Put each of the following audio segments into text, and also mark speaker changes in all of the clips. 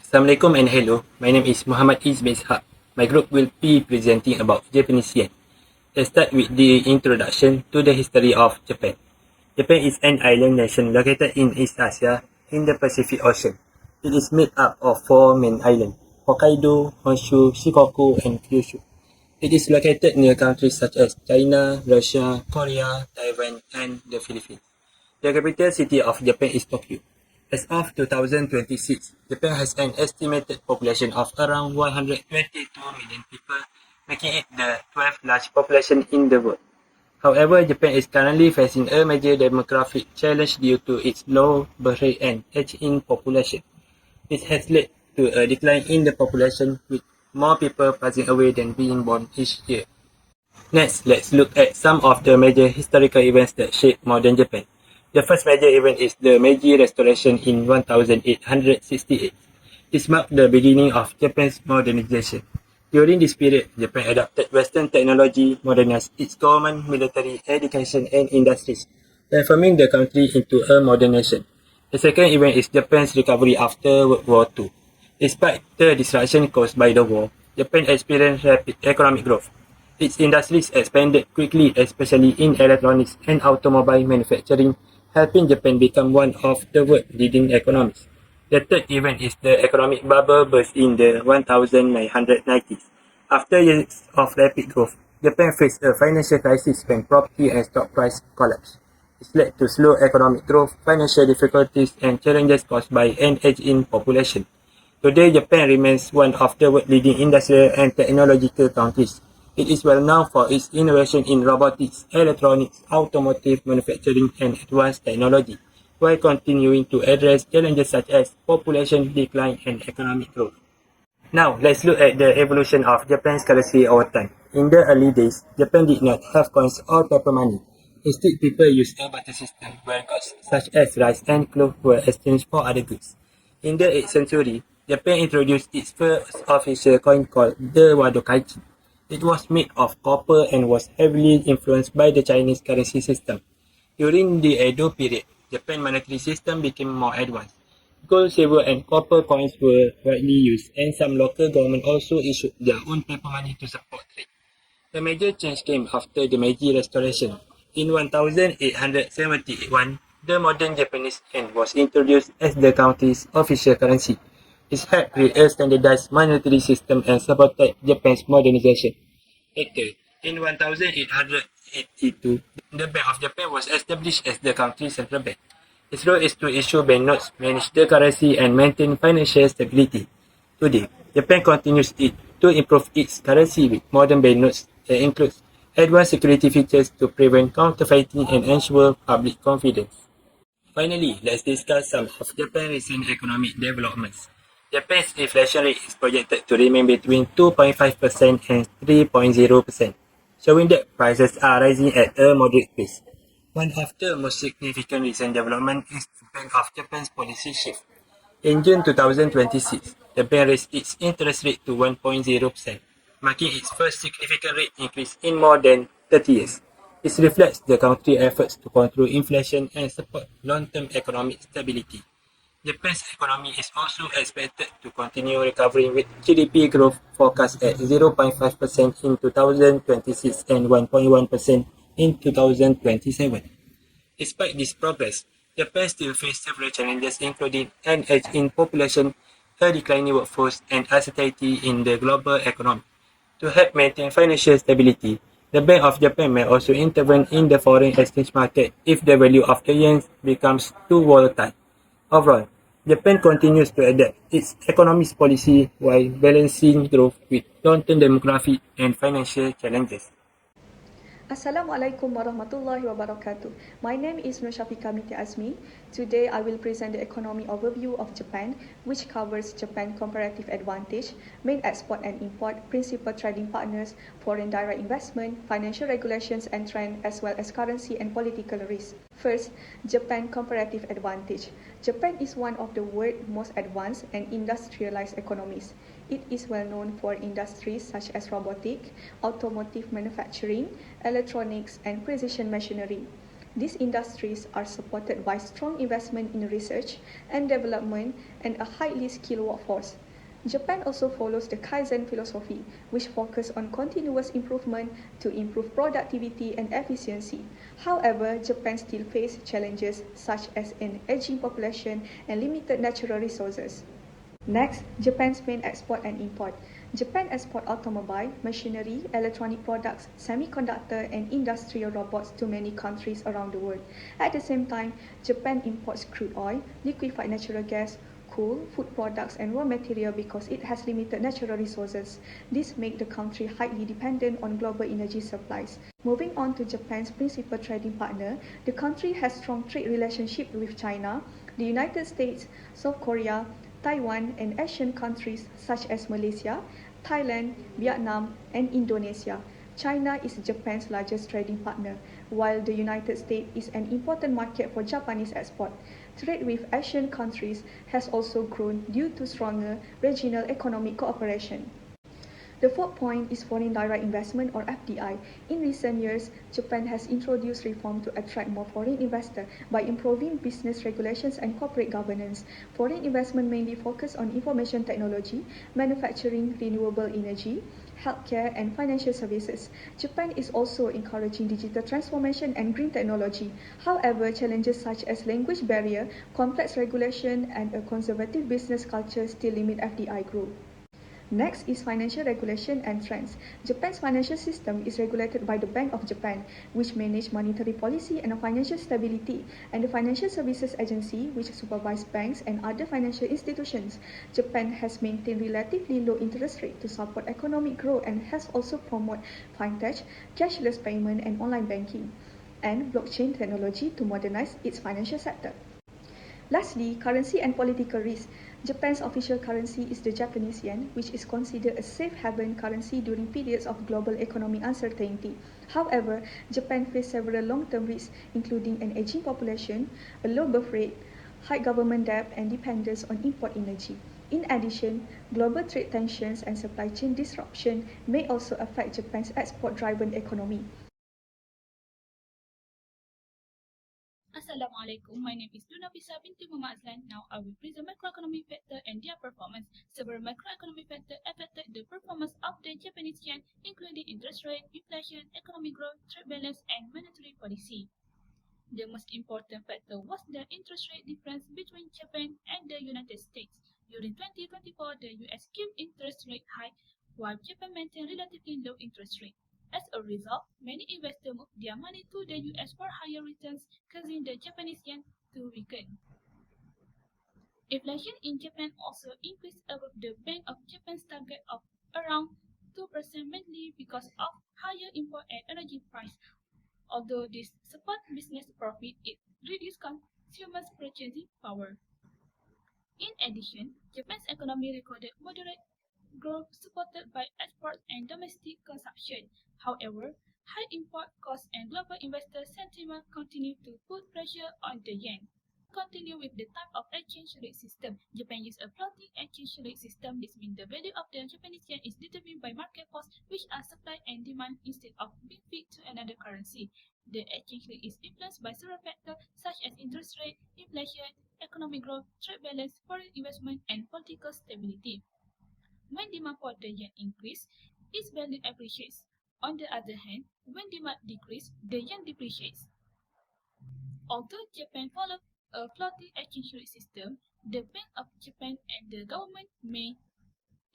Speaker 1: Assalamualaikum and hello. My name is Muhammad Iz bin Ishaq. My group will be presenting about Japanese yen. Let's start with the introduction to the history of Japan. Japan is an island nation located in East Asia in the Pacific Ocean. It is made up of 4 main islands: Hokkaido, Honshu, Shikoku, and Kyushu. It is located near countries such as China, Russia, Korea, Taiwan, and the Philippines. The capital city of Japan is Tokyo. As of 2026, Japan has an estimated population of around 122 million people, making it the 12th largest population in the world. However, Japan is currently facing a major demographic challenge due to its low birth rate and aging population. This has led to a decline in the population, with more people passing away than being born each year. Next, let's look at some of the major historical events that shaped modern Japan. The first major event is the Meiji Restoration in 1868. This marked the beginning of Japan's modernization. During this period, Japan adopted Western technology, modernized its government, military, education, and industries, transforming the country into a modern nation. The second event is Japan's recovery after World War II. Despite the disruption caused by the war, Japan experienced rapid economic growth. Its industries expanded quickly, especially in electronics and automobile manufacturing, helping Japan become one of the world's leading economies. The third event is the economic bubble burst in the 1990s. After years of rapid growth, Japan faced a financial crisis when property and stock price collapsed. This led to slow economic growth, financial difficulties, and challenges caused by an aging population. Today, Japan remains one of the world's leading industrial and technological countries. It is well known for its innovation in robotics, electronics, automotive manufacturing, and advanced technology, while continuing to address challenges such as population decline and economic growth. Now, let's look at the evolution of Japan's currency over time. In the early days, Japan did not have coins or paper money. Instead, people used a barter system where goods such as rice and clothes were exchanged for other goods. In the 8th century, Japan introduced its first official coin called the Wadokaichi. It was made of copper and was heavily influenced by the Chinese currency system. During the Edo period, Japan's monetary system became more advanced. Gold, silver, and copper coins were widely used, and some local governments also issued their own paper money to support trade. The major change came after the Meiji Restoration. In 1871, the modern Japanese yen was introduced as the country's official currency. This helped create a standardized monetary system and supported Japan's modernization. Later, in 1882, the Bank of Japan was established as the country's central bank. Its role is to issue banknotes, manage the currency, and maintain financial stability. Today, Japan continues to improve its currency with modern banknotes that includes advanced security features to prevent counterfeiting and ensure public confidence. Finally, let's discuss some of Japan's recent economic developments. Japan's inflation rate is projected to remain between 2.5% and 3.0%, showing that prices are rising at a moderate pace. One of the most significant recent developments is the Bank of Japan's policy shift. In June 2026, the bank raised its interest rate to 1.0%, marking its first significant rate increase in more than 30 years. This reflects the country's efforts to control inflation and support long-term economic stability. Japan's economy is also expected to continue recovering, with GDP growth forecast at 0.5% in 2026 and 1.1% in 2027. Despite this progress, Japan still faces several challenges, including an aging population, a declining workforce, and uncertainty in the global economy. To help maintain financial stability, the Bank of Japan may also intervene in the foreign exchange market if the value of the yen becomes too volatile. Overall, Japan continues to adapt its economic policy while balancing growth with long-term demographic and financial challenges.
Speaker 2: Assalamualaikum warahmatullahi wabarakatuh. My name is Nur Shafika Miti Azmi. Today I will present the economy overview of Japan, which covers Japan's comparative advantage, main export and import, principal trading partners, foreign direct investment, financial regulations and trend, as well as currency and political risk. First, Japan comparative advantage. Japan is one of the world's most advanced and industrialized economies. It is well known for industries such as robotic, automotive manufacturing, electronics, and precision machinery. These industries are supported by strong investment in research and development and a highly skilled workforce. Japan also follows the Kaizen philosophy, which focuses on continuous improvement to improve productivity and efficiency. However, Japan still faces challenges such as an aging population and limited natural resources. Next, Japan's main export and import. Japan exports automobile, machinery, electronic products, semiconductor, and industrial robots to many countries around the world. At the same time, Japan imports crude oil, liquefied natural gas, coal, food products, and raw material because it has limited natural resources. This makes the country highly dependent on global energy supplies. Moving on to Japan's principal trading partner, the country has strong trade relationships with China, the United States, South Korea, Taiwan, and Asian countries such as Malaysia, Thailand, Vietnam, and Indonesia. China is Japan's largest trading partner, while the United States is an important market for Japanese export. Trade with Asian countries has also grown due to stronger regional economic cooperation. The fourth point is foreign direct investment or FDI. In recent years, Japan has introduced reform to attract more foreign investors by improving business regulations and corporate governance. Foreign investment mainly focus on information technology, manufacturing, renewable energy, healthcare, and financial services. Japan is also encouraging digital transformation and green technology. However, challenges such as language barrier, complex regulation, and a conservative business culture still limit FDI growth. Next is financial regulation and trends. Japan's financial system is regulated by the Bank of Japan, which manages monetary policy and financial stability, and the Financial Services Agency, which supervises banks and other financial institutions. Japan has maintained relatively low interest rate to support economic growth and has also promoted fintech, cashless payment, and online banking, and blockchain technology to modernize its financial sector. Lastly, currency and political risk. Japan's official currency is the Japanese yen, which is considered a safe haven currency during periods of global economic uncertainty. However, Japan faces several long-term risks, including an aging population, a low birth rate, high government debt, and dependence on import energy. In addition, global trade tensions and supply chain disruption may also affect Japan's export-driven economy.
Speaker 3: Assalamualaikum. My name is Nafisa binti Muhammad Azlan. Now I will present macroeconomic factor and their performance. Several macroeconomic factors affected the performance of the Japanese yen, including interest rate, inflation, economic growth, trade balance, and monetary policy. The most important factor was the interest rate difference between Japan and the United States. During 2024, the US kept interest rate high, while Japan maintained relatively low interest rate. As a result, many investors moved their money to the US for higher returns, causing the Japanese yen to weaken. Inflation in Japan also increased above the Bank of Japan's target of around 2% mainly because of higher import and energy price. Although this support business profit, it reduced consumers' purchasing power. In addition, Japan's economy recorded moderate growth supported by exports and domestic consumption. However, high import costs and global investor sentiment continue to put pressure on the yen. Continue with the type of exchange rate system. Japan uses a floating exchange rate system. This means the value of the Japanese yen is determined by market forces, which are supply and demand instead of being fixed to another currency. The exchange rate is influenced by several factors such as interest rate, inflation, economic growth, trade balance, foreign investment, and political stability. When demand for the yen increases, its value appreciates. On the other hand, when demand decreases, the yen depreciates. Although Japan follows a floating exchange rate system, the Bank of Japan and the government may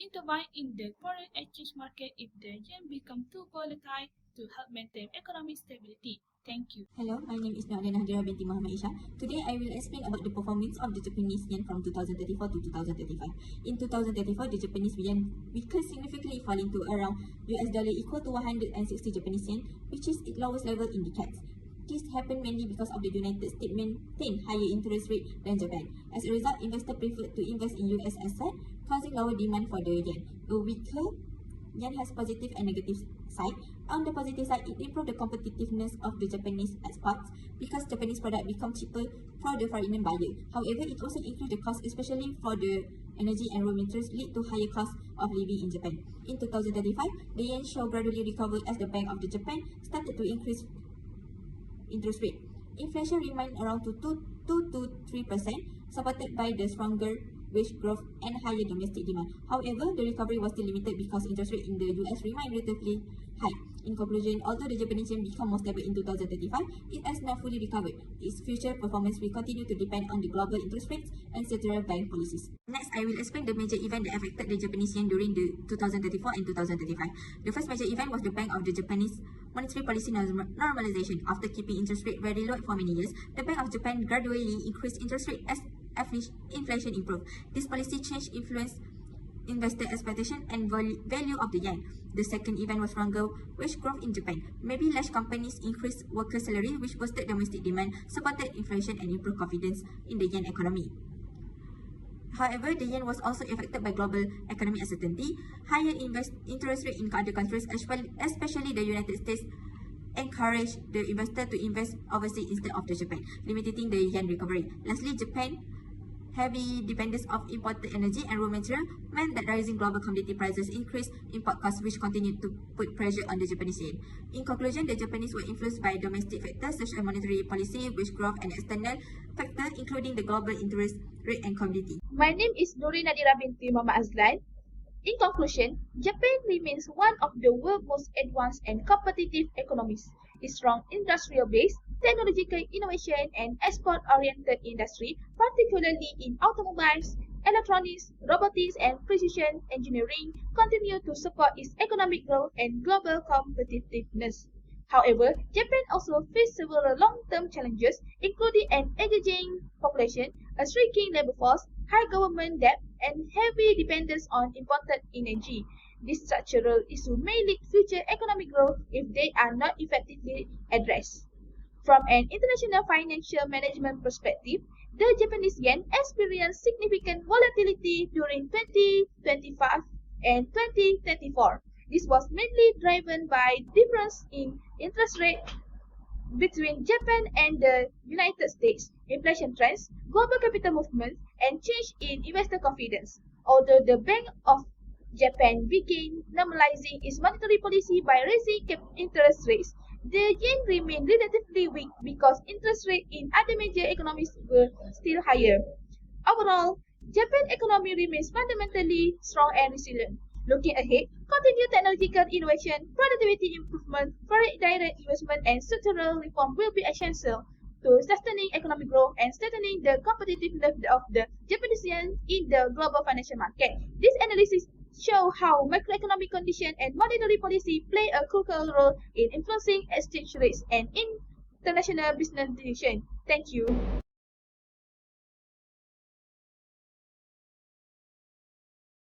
Speaker 3: intervene in the foreign exchange market if the yen becomes too volatile to help maintain economic stability. Thank you.
Speaker 4: Hello, my name is Nadia Nahdira binti Muhammad Isha. Today I will explain about the performance of the Japanese yen from 2034 to 2035. In 2034, the Japanese yen weakened significantly, falling to around US dollar equal to 160 Japanese yen, which is its lowest level in decades. This happened mainly because of the United States maintained higher interest rate than Japan. As a result, investors preferred to invest in US assets, causing lower demand for the yen. A weaker yen has positive and negative side, on the positive side, it improved the competitiveness of the Japanese exports because Japanese products become cheaper for the foreign buyer. However, it also increased the cost, especially for the energy and raw materials, lead to higher cost of living in Japan. In 2035, the yen shall gradually recover as the Bank of the Japan started to increase interest rate. Inflation remained around 2 to 3%, supported by the stronger wage growth and higher domestic demand. However, the recovery was still limited because interest rate in the US remained relatively high. In conclusion, although the Japanese yen became more stable in 2035, it has not fully recovered. Its future performance will continue to depend on the global interest rates and central bank policies. Next, I will explain the major event that affected the Japanese yen during the 2034 and 2035. The first major event was the Bank of the Japanese monetary policy normalization. After keeping interest rate very low for many years, the Bank of Japan gradually increased interest rate as inflation improved. This policy change influenced investor expectation and value of the yen. The second event was stronger wage growth in Japan. Maybe large companies increased worker salary, which boosted domestic demand, supported inflation, and improved confidence in the yen economy. However, the yen was also affected by global economic uncertainty. Higher interest rate in other countries, especially the United States, encouraged the investor to invest overseas instead of the Japan, limiting the yen recovery. Lastly, Japan heavy dependence of imported energy and raw material meant that rising global commodity prices increased import costs, which continued to put pressure on the Japanese yen. In conclusion, the Japanese were influenced by domestic factors such as monetary policy, wage growth, and external factors including the global interest rate and commodity.
Speaker 3: My name is Nuri Nadira binti Muhammad Azlan. In conclusion, Japan remains one of the world's most advanced and competitive economies. Its strong industrial base, technological innovation, and export-oriented industry, particularly in automobiles, electronics, robotics, and precision engineering, continue to support its economic growth and global competitiveness. However, Japan also faces several long-term challenges, including an aging population, a shrinking labor force, high government debt, and heavy dependence on imported energy. These structural issues may lead future economic growth if they are not effectively addressed. From an international financial management perspective, the Japanese yen experienced significant volatility during 2025 and 2024. This was mainly driven by difference in interest rate between Japan and the United States, inflation trends, global capital movements, and change in investor confidence. Although the Bank of Japan began normalizing its monetary policy by raising interest rates, the yen remained relatively weak because interest rates in other major economies were still higher. Overall, Japan's economy remains fundamentally strong and resilient. Looking ahead, continued technological innovation, productivity improvement, foreign direct investment, and structural reform will be essential to sustaining economic growth and strengthening the competitiveness of the Japanese yen in the global financial market. This analysis shows how macroeconomic conditions and monetary policy play a crucial role in influencing exchange rates and international business decisions. Thank you.